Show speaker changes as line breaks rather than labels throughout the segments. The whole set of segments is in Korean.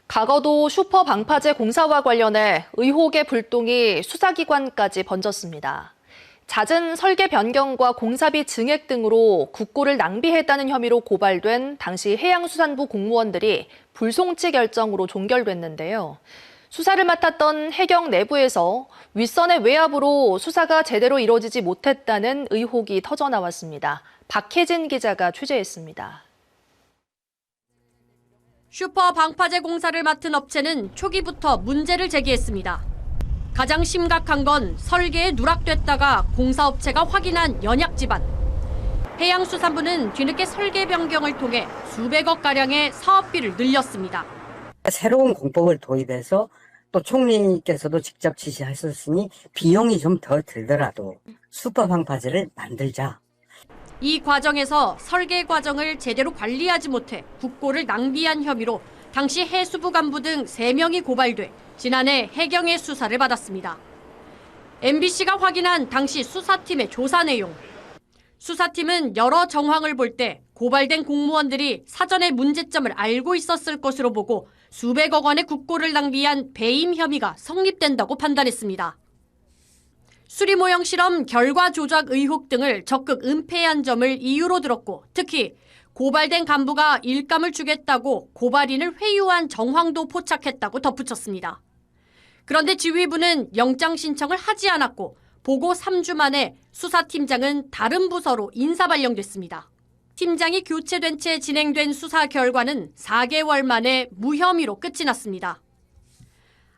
과거도 슈퍼 방파제 공사와 관련해 의혹의 불똥이 수사기관까지 번졌습니다. 잦은 설계 변경과 공사비 증액 등으로 국고를 낭비했다는 혐의로 고발된 당시 해양수산부 공무원들이 불송치 결정으로 종결됐는데요. 수사를 맡았던 해경 내부에서 윗선의 외압으로 수사가 제대로 이루어지지 못했다는 의혹이 터져나왔습니다. 박혜진 기자가 취재했습니다.
슈퍼 방파제 공사를 맡은 업체는 초기부터 문제를 제기했습니다. 가장 심각한 건 설계에 누락됐다가 공사업체가 확인한 연약 지반. 해양수산부는 뒤늦게 설계 변경을 통해 수백억가량의 사업비를 늘렸습니다.
새로운 공법을 도입해서 또 총리께서도 직접 지시하셨으니 비용이 좀 더 들더라도 슈퍼 방파제를 만들자.
이 과정에서 설계 과정을 제대로 관리하지 못해 국고를 낭비한 혐의로 당시 해수부 간부 등 3명이 고발돼 지난해 해경의 수사를 받았습니다. MBC가 확인한 당시 수사팀의 조사 내용. 수사팀은 여러 정황을 볼 때 고발된 공무원들이 사전에 문제점을 알고 있었을 것으로 보고 수백억 원의 국고를 낭비한 배임 혐의가 성립된다고 판단했습니다. 수리 모형 실험 결과 조작 의혹 등을 적극 은폐한 점을 이유로 들었고, 특히 고발된 간부가 일감을 주겠다고 고발인을 회유한 정황도 포착했다고 덧붙였습니다. 그런데 지휘부는 영장 신청을 하지 않았고 보고 3주 만에 수사팀장은 다른 부서로 인사 발령됐습니다. 팀장이 교체된 채 진행된 수사 결과는 4개월 만에 무혐의로 끝이 났습니다.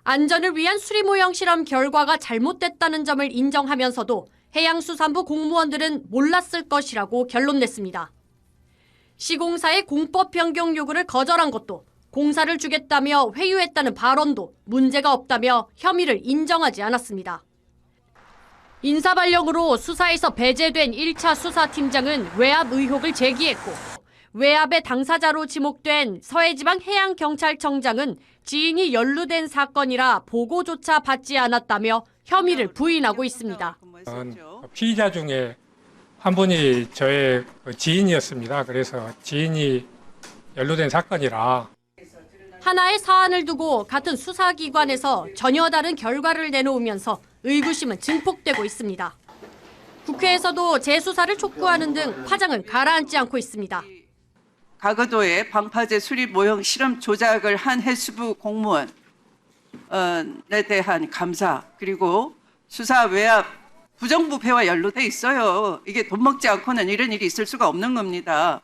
안전을 위한 수리 모형 실험 결과가 잘못됐다는 점을 인정하면서도 해양수산부 공무원들은 몰랐을 것이라고 결론냈습니다. 시공사의 공법 변경 요구를 거절한 것도, 공사를 주겠다며 회유했다는 발언도 문제가 없다며 혐의를 인정하지 않았습니다. 인사 발령으로 수사에서 배제된 1차 수사팀장은 외압 의혹을 제기했고, 외압의 당사자로 지목된 서해지방해양경찰청장은 지인이 연루된 사건이라 보고조차 받지 않았다며 혐의를 부인하고 있습니다.
피의자 중에 한 분이 저의 지인이었습니다. 그래서 지인이 연루된 사건이라.
하나의 사안을 두고 같은 수사기관에서 전혀 다른 결과를 내놓으면서 의구심은 증폭되고 있습니다. 국회에서도 재수사를 촉구하는 등 파장은 가라앉지 않고 있습니다.
과거도에 방파제 수립 모형 실험 조작을 한 해수부 공무원에 대한 감사, 그리고 수사 외압 부정부패와 연루돼 있어요. 이게 돈 먹지 않고는 이런 일이 있을 수가 없는 겁니다.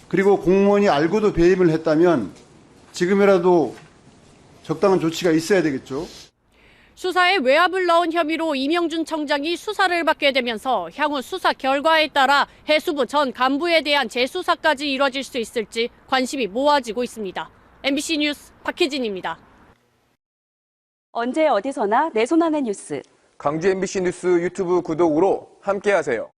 그리고 공무원이 알고도 배임을 했다면 지금이라도 적당한 조치가 있어야 되겠죠.
수사에 외압을 넣은 혐의로 이명준 청장이 수사를 받게 되면서 향후 수사 결과에 따라 해수부 전 간부에 대한 재수사까지 이뤄질 수 있을지 관심이 모아지고 있습니다. MBC 뉴스 박혜진입니다.
언제 어디서나 내 손 안의 뉴스.
광주 MBC 뉴스 유튜브 구독으로 함께하세요.